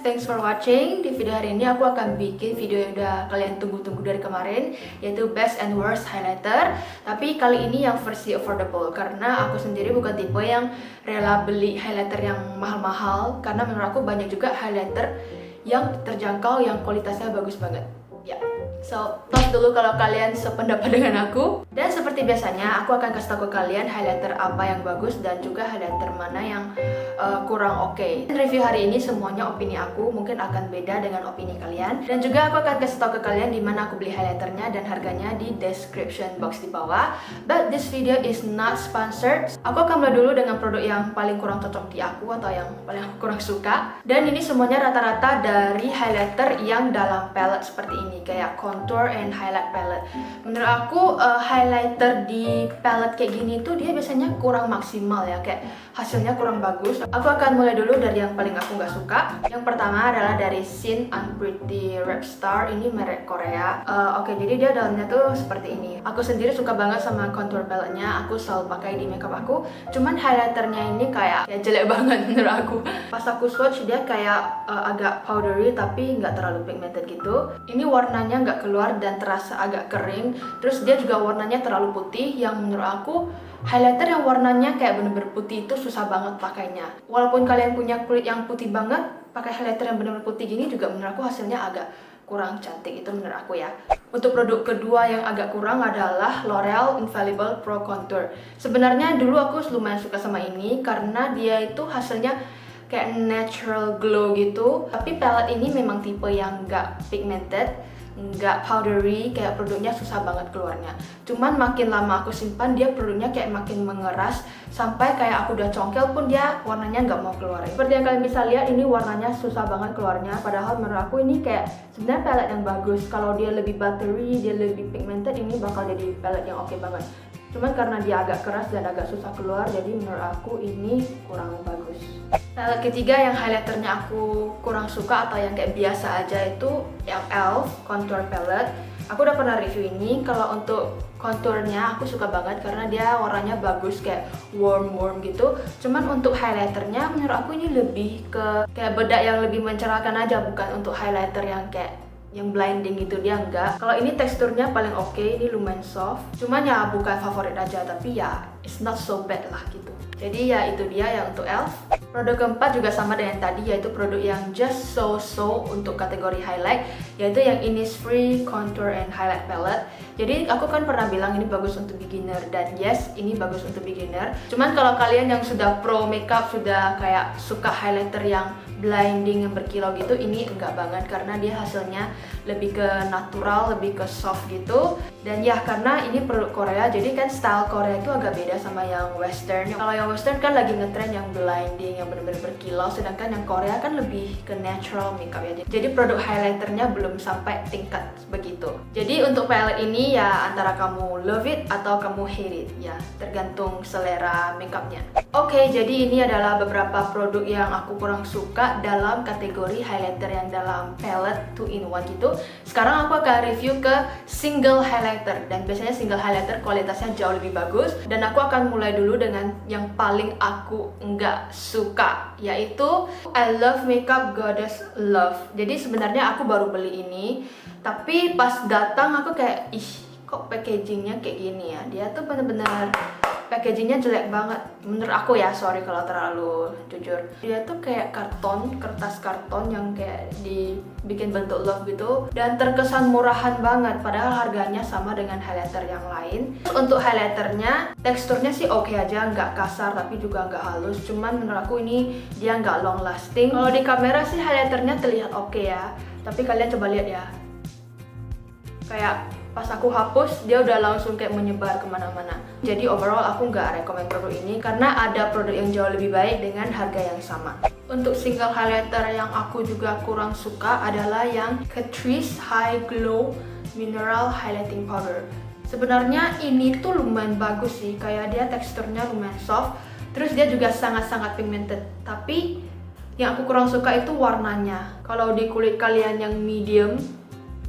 thanks for watching. Di video hari ini aku akan bikin video yang udah kalian tunggu-tunggu dari kemarin, yaitu best and worst highlighter. Tapi kali ini yang versi affordable, karena aku sendiri bukan tipe yang rela beli highlighter yang mahal-mahal. Karena menurut aku banyak juga highlighter yang terjangkau, yang kualitasnya bagus banget. Ya, so pause dulu kalau kalian sependapat dengan aku. Dan seperti biasanya, aku akan kasih tahu ke kalian highlighter apa yang bagus dan juga highlighter mana yang kurang oke. Review hari ini semuanya opini aku, mungkin akan beda dengan opini kalian. Dan juga aku akan kasih tahu ke kalian di mana aku beli highlighternya dan harganya di description box di bawah. But this video is not sponsored. Aku akan mulai dulu dengan produk yang paling kurang cocok di aku atau yang paling aku kurang suka. Dan ini semuanya rata-rata dari highlighter yang dalam palette seperti ini, kayak contour and highlight palette. Menurut aku highlighter di palette kayak gini tuh dia biasanya kurang maksimal ya, kayak hasilnya kurang bagus. Aku akan mulai dulu dari yang paling aku nggak suka. Yang pertama adalah dari Sin Unpretty Rap Star. Ini merek Korea. Oke, jadi dia dalamnya tuh seperti ini. Aku sendiri suka banget sama contour palette-nya. Aku selalu pakai di makeup aku. Cuman highlighternya ini kayak ya jelek banget menurut aku. Pas aku swatch dia kayak agak powdery tapi nggak terlalu pigmented gitu. Ini warnanya nggak keluar dan terasa agak kering. Terus dia juga warnanya terlalu putih, yang menurut aku highlighter yang warnanya kayak bener-bener putih itu susah banget pakainya. Walaupun kalian punya kulit yang putih banget, pakai highlighter yang bener-bener putih gini juga menurut aku hasilnya agak kurang cantik, itu menurut aku ya. Untuk produk kedua yang agak kurang adalah L'Oreal Infallible Pro Contour. Sebenarnya dulu aku lumayan suka sama ini karena dia itu hasilnya kayak natural glow gitu. Tapi palette ini memang tipe yang nggak pigmented, nggak powdery, kayak produknya susah banget keluarnya. Cuman makin lama aku simpan, dia produknya kayak makin mengeras, sampai kayak aku udah congkel pun dia warnanya nggak mau keluar. Seperti yang kalian bisa lihat, ini warnanya susah banget keluarnya. Padahal menurut aku ini kayak sebenarnya palette yang bagus. Kalau dia lebih buttery, dia lebih pigmented, ini bakal jadi palette yang oke banget. Cuman karena dia agak keras dan agak susah keluar, jadi menurut aku ini kurang bagus. Palette ketiga yang highlighternya aku kurang suka atau yang kayak biasa aja itu yang e.l.f. Contour Palette. Aku udah pernah review ini. Kalau untuk konturnya aku suka banget karena dia warnanya bagus, kayak warm gitu. Cuman untuk highlighternya menurut aku ini lebih ke kayak bedak yang lebih mencerahkan aja, bukan untuk highlighter yang kayak yang blinding gitu, dia enggak. Kalau ini teksturnya paling oke, ini lumayan soft. Cuman ya bukan favorit aja, tapi ya it's not so bad lah gitu. Jadi ya itu dia yang untuk e.l.f. Produk keempat juga sama dengan tadi, yaitu produk yang just so-so untuk kategori highlight, yaitu yang Innisfree Contour and Highlight Palette. Jadi aku kan pernah bilang ini bagus untuk beginner, dan yes, ini bagus untuk beginner. Cuman kalau kalian yang sudah pro makeup, sudah kayak suka highlighter yang blinding, yang berkilau gitu, ini enggak banget karena dia hasilnya lebih ke natural, lebih ke soft gitu. Dan ya karena ini produk Korea, jadi kan style Korea itu agak beda sama yang western. Kalau yang western kan lagi ngetrend yang blinding, yang bener-bener berkilau, sedangkan yang Korea kan lebih ke natural makeup ya. Jadi produk highlighternya belum sampai tingkat begitu. Jadi untuk palette ini ya antara kamu love it atau kamu hate it, ya tergantung selera makeupnya. Oke, jadi ini adalah beberapa produk yang aku kurang suka dalam kategori highlighter yang dalam palette 2-in-1 gitu. Sekarang aku akan review ke single highlighter, dan biasanya single highlighter kualitasnya jauh lebih bagus. Dan aku akan mulai dulu dengan yang paling aku nggak suka, yaitu I Love Makeup Goddess Love. Jadi sebenarnya aku baru beli ini, tapi pas datang aku kayak kok packagingnya kayak gini ya. Dia tuh bener-bener packagingnya jelek banget menurut aku ya, sorry kalau terlalu jujur. Dia tuh kayak kertas karton yang kayak dibikin bentuk love gitu, dan terkesan murahan banget padahal harganya sama dengan highlighter yang lain. Untuk highlighternya teksturnya sih oke aja, nggak kasar tapi juga nggak halus. Cuman menurut aku ini dia nggak long lasting. Kalau di kamera sih highlighternya terlihat oke ya, tapi kalian coba lihat ya, kayak pas aku hapus dia udah langsung kayak menyebar kemana-mana. Jadi overall aku nggak rekomen produk ini karena ada produk yang jauh lebih baik dengan harga yang sama. Untuk single highlighter yang aku juga kurang suka adalah yang Catrice High Glow Mineral Highlighting Powder. Sebenarnya ini tuh lumayan bagus sih, kayak dia teksturnya lumayan soft, terus dia juga sangat-sangat pigmented. Tapi yang aku kurang suka itu warnanya. Kalau di kulit kalian yang medium,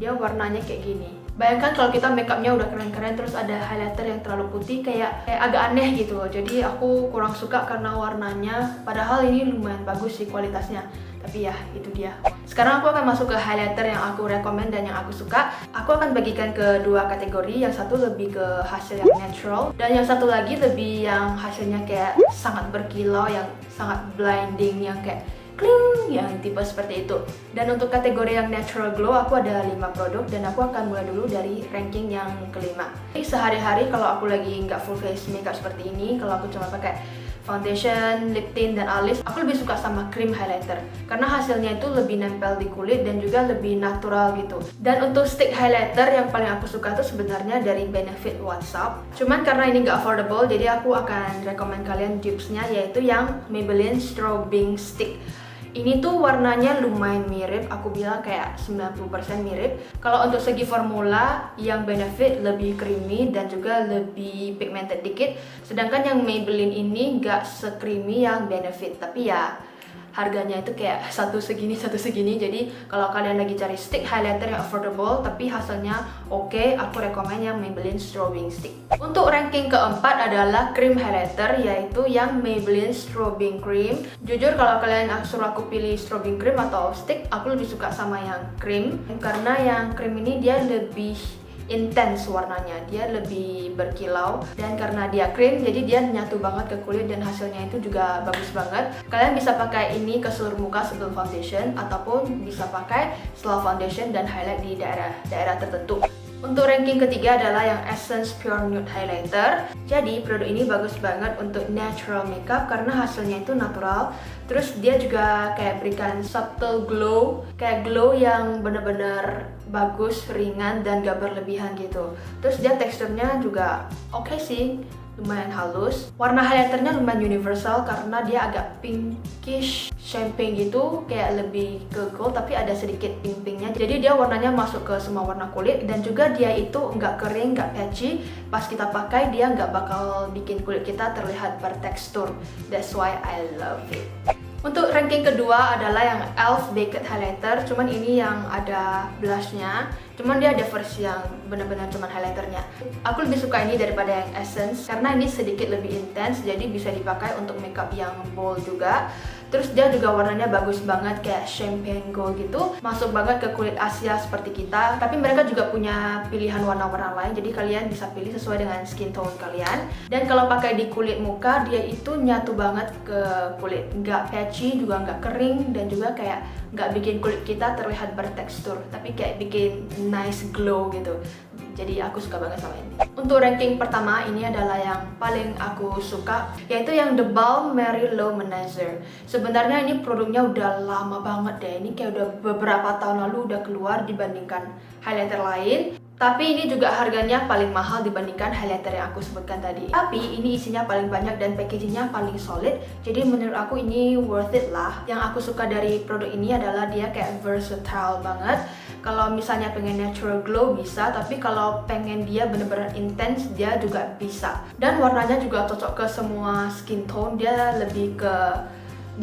dia warnanya kayak gini. Bayangkan kalau kita makeupnya udah keren-keren terus ada highlighter yang terlalu putih, kayak agak aneh gitu. Jadi aku kurang suka karena warnanya, padahal ini lumayan bagus sih kualitasnya. Tapi ya itu dia. Sekarang aku akan masuk ke highlighter yang aku rekomen dan yang aku suka. Aku akan bagikan ke dua kategori. Yang satu lebih ke hasil yang natural, dan yang satu lagi lebih yang hasilnya kayak sangat berkilau, yang sangat blinding, yang kayak kling, yang tipe seperti itu. Dan untuk kategori yang natural glow, aku ada 5 produk dan aku akan mulai dulu dari ranking yang kelima. Sehari-hari kalau aku lagi nggak full face makeup seperti ini, kalau aku cuma pakai foundation, lip tint, dan alis, aku lebih suka sama cream highlighter karena hasilnya itu lebih nempel di kulit dan juga lebih natural gitu. Dan untuk stick highlighter yang paling aku suka itu sebenarnya dari Benefit WhatsApp. Cuman karena ini nggak affordable, jadi aku akan rekomen kalian dupesnya, yaitu yang Maybelline Strobing Stick. Ini tuh warnanya lumayan mirip, aku bilang kayak 90% mirip. Kalau untuk segi formula, yang Benefit lebih creamy dan juga lebih pigmented dikit. Sedangkan yang Maybelline ini nggak se-creamy yang Benefit, tapi ya harganya itu kayak satu segini. Jadi kalau kalian lagi cari stick highlighter yang affordable tapi hasilnya oke, aku rekomen yang Maybelline Strobing Stick. Untuk ranking keempat adalah cream highlighter, yaitu yang Maybelline Strobing Cream. Jujur kalau kalian suruh aku pilih strobing cream atau stick, aku lebih suka sama yang cream karena yang cream ini dia lebih intense warnanya, dia lebih berkilau, dan karena dia cream jadi dia nyatu banget ke kulit dan hasilnya itu juga bagus banget. Kalian bisa pakai ini ke seluruh muka sebelum foundation ataupun bisa pakai setelah foundation dan highlight di daerah tertentu. Untuk ranking ketiga adalah yang Essence Pure Nude Highlighter. Jadi produk ini bagus banget untuk natural makeup karena hasilnya itu natural. Terus dia juga kayak berikan subtle glow, kayak glow yang bener-bener bagus, ringan, dan gak berlebihan gitu. Terus dia teksturnya juga oke sih, lumayan halus. Warna highlighternya lumayan universal karena dia agak pinkish champagne gitu, kayak lebih ke gold tapi ada sedikit pink-pinknya. Jadi dia warnanya masuk ke semua warna kulit, dan juga dia itu nggak kering, nggak patchy. Pas kita pakai dia nggak bakal bikin kulit kita terlihat bertekstur. That's why I love it. Untuk ranking kedua adalah yang e.l.f. Baked Highlighter, cuman ini yang ada blushnya, cuman dia ada versi yang benar-benar cuman highlighternya. Aku lebih suka ini daripada yang Essence karena ini sedikit lebih intens, jadi bisa dipakai untuk makeup yang bold juga. Terus dia juga warnanya bagus banget, kayak champagne gold gitu, masuk banget ke kulit Asia seperti kita. Tapi mereka juga punya pilihan warna-warna lain, jadi kalian bisa pilih sesuai dengan skin tone kalian. Dan kalau pakai di kulit muka, dia itu nyatu banget ke kulit, nggak patchy, juga nggak kering, dan juga kayak nggak bikin kulit kita terlihat bertekstur, tapi kayak bikin nice glow gitu. Jadi aku suka banget sama ini. Untuk ranking pertama, ini adalah yang paling aku suka, yaitu yang The Balm Mary Lou Manizer. Sebenarnya ini produknya udah lama banget deh, ini kayak udah beberapa tahun lalu udah keluar dibandingkan highlighter lain. Tapi ini juga harganya paling mahal dibandingkan highlighter yang aku sebutkan tadi. Tapi ini isinya paling banyak dan packagingnya paling solid, jadi menurut aku ini worth it lah. Yang aku suka dari produk ini adalah dia kayak versatile banget. Kalau misalnya pengen natural glow bisa, tapi kalau pengen dia bener-bener intense dia juga bisa. Dan warnanya juga cocok ke semua skin tone, dia lebih ke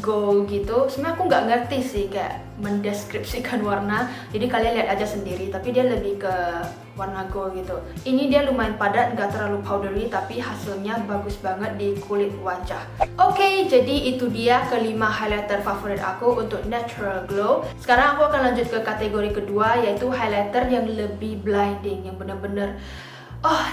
gold gitu. Sebenarnya aku nggak ngerti sih kayak mendeskripsikan warna, jadi kalian lihat aja sendiri, tapi dia lebih ke warna gold gitu. Ini dia lumayan padat, nggak terlalu powdery, tapi hasilnya bagus banget di kulit wajah. Oke, jadi itu dia kelima highlighter favorit aku untuk natural glow. Sekarang aku akan lanjut ke kategori kedua, yaitu highlighter yang lebih blinding, yang bener-bener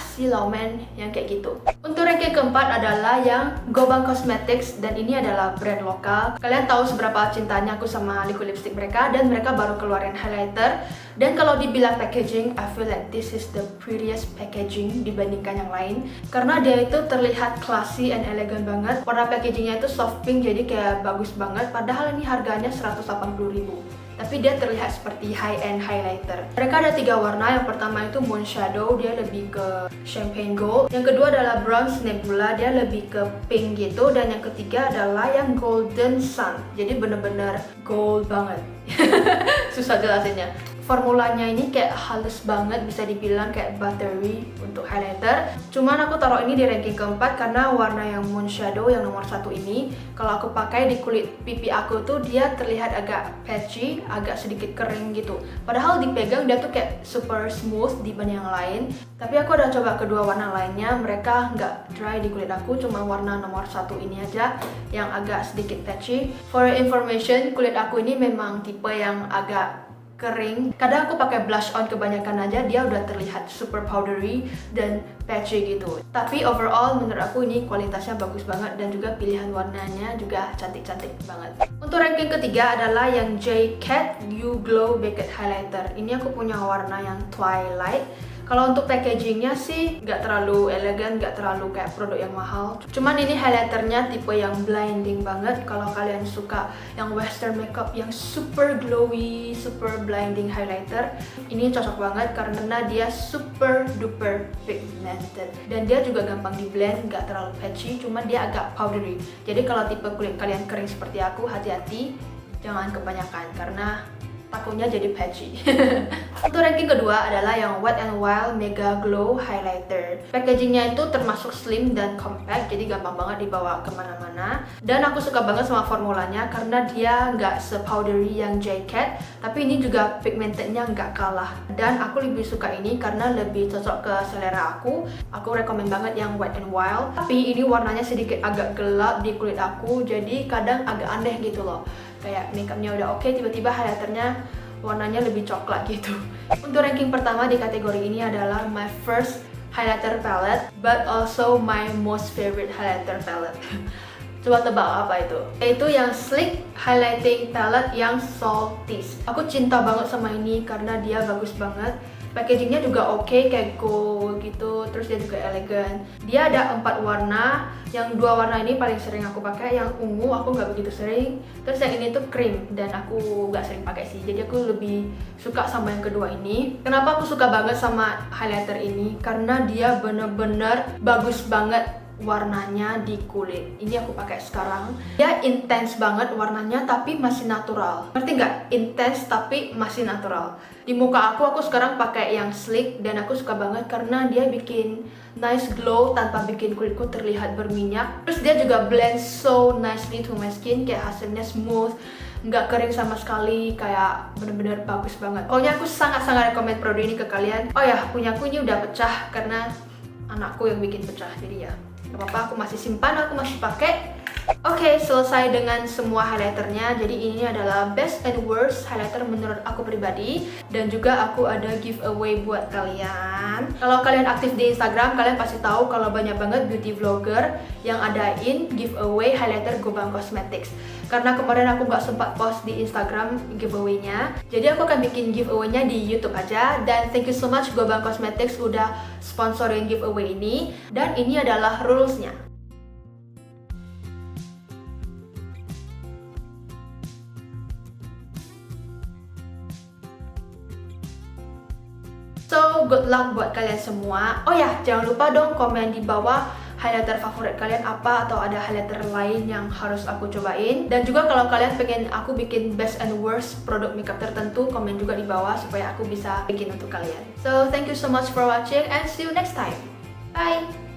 silau men, yang kayak gitu. Untuk ranking keempat adalah yang Gobang Cosmetics, dan ini adalah brand lokal. Kalian tahu seberapa cintanya aku sama liquid lipstick mereka, dan mereka baru keluarin highlighter. Dan kalau dibilang packaging, I feel like this is the prettiest packaging dibandingkan yang lain, karena dia itu terlihat classy and elegan banget. Warna packagingnya itu soft pink, jadi kayak bagus banget. Padahal ini harganya 180.000. Tapi dia terlihat seperti high-end highlighter. Mereka ada 3 warna. Yang pertama itu Moon Shadow, dia lebih ke champagne gold. Yang kedua adalah Bronze Nebula, dia lebih ke pink gitu. Dan yang ketiga adalah yang Golden Sun, jadi bener-bener gold banget. Susah jelasinnya. formulanya ini kayak halus banget, bisa dibilang kayak buttery untuk highlighter. Cuman aku taruh ini di ranking keempat karena warna yang Moon Shadow yang nomor 1 ini, kalau aku pakai di kulit pipi aku tuh dia terlihat agak patchy, agak sedikit kering gitu. Padahal dipegang dia tuh kayak super smooth dibanding yang lain. Tapi aku udah coba kedua warna lainnya, mereka nggak dry di kulit aku, cuma warna nomor 1 ini aja yang agak sedikit patchy. For your information, kulit aku ini memang tipe yang agak kering. Kadang aku pakai blush on kebanyakan aja dia udah terlihat super powdery dan patchy gitu. Tapi overall menurut aku ini kualitasnya bagus banget dan juga pilihan warnanya juga cantik-cantik banget. Untuk ranking ketiga adalah yang J.Cat You Glow Baked Highlighter. Ini aku punya warna yang Twilight. Kalau untuk packagingnya sih nggak terlalu elegan, nggak terlalu kayak produk yang mahal. Cuman ini highlighternya tipe yang blinding banget. Kalau kalian suka yang western makeup yang super glowy, super blinding highlighter, ini cocok banget karena dia super duper pigmented. Dan dia juga gampang di blend, nggak terlalu patchy, cuman dia agak powdery. Jadi kalau tipe kulit kalian kering seperti aku, hati-hati, jangan kebanyakan karena takutnya jadi patchy. Untuk ranking kedua adalah yang Wet n Wild Mega Glow Highlighter. Packagingnya itu termasuk slim dan compact, jadi gampang banget dibawa kemana-mana. Dan aku suka banget sama formulanya karena dia nggak se-powdery yang J.Cat, tapi ini juga pigmentednya nggak kalah. Dan aku lebih suka ini karena lebih cocok ke selera aku. Aku rekomen banget yang Wet n Wild. Tapi ini warnanya sedikit agak gelap di kulit aku, jadi kadang agak aneh gitu loh. Kayak makeupnya udah oke, tiba-tiba highlighternya warnanya lebih coklat gitu. Untuk ranking pertama di kategori ini adalah my first highlighter palette, but also my most favorite highlighter palette. Coba tebak apa itu? Yaitu yang Sleek Highlighting Palette yang Salties. Aku cinta banget sama ini karena dia bagus banget. Packagingnya juga oke, kayak gold gitu, terus dia juga elegan. Dia ada 4 warna, yang 2 warna ini paling sering aku pakai, yang ungu aku nggak begitu sering, terus yang ini tuh cream dan aku nggak sering pakai sih, jadi aku lebih suka sama yang kedua ini. Kenapa aku suka banget sama highlighter ini? Karena dia bener-bener bagus banget warnanya di kulit. Ini aku pakai sekarang. Dia intens banget warnanya tapi masih natural. Ngerti nggak? Intens tapi masih natural. Di muka aku sekarang pakai yang Sleek dan aku suka banget karena dia bikin nice glow tanpa bikin kulitku terlihat berminyak. Terus dia juga blend so nicely to my skin, kayak hasilnya smooth, nggak kering sama sekali, kayak bener-bener bagus banget. Pokoknya aku sangat-sangat rekomend produk ini ke kalian. Oh ya, punyaku ini udah pecah karena anakku yang bikin pecah, jadi ya gak apa-apa, aku masih simpan, aku masih pakai. Oke, selesai dengan semua highlighternya. Jadi ini adalah best and worst highlighter menurut aku pribadi. Dan juga aku ada giveaway buat kalian. Kalau kalian aktif di Instagram, kalian pasti tahu kalau banyak banget beauty vlogger yang adain giveaway highlighter Gobang Cosmetics. Karena kemarin aku nggak sempat post di Instagram giveaway-nya, jadi aku akan bikin giveaway-nya di YouTube aja. Dan thank you so much Gobang Cosmetics udah sponsorin giveaway ini. Dan ini adalah rules-nya. So, good luck buat kalian semua. Oh ya, jangan lupa dong komen di bawah highlighter favorit kalian apa, atau ada highlighter lain yang harus aku cobain. Dan juga kalau kalian pengen aku bikin best and worst produk makeup tertentu, komen juga di bawah supaya aku bisa bikin untuk kalian. So, thank you so much for watching and see you next time. Bye!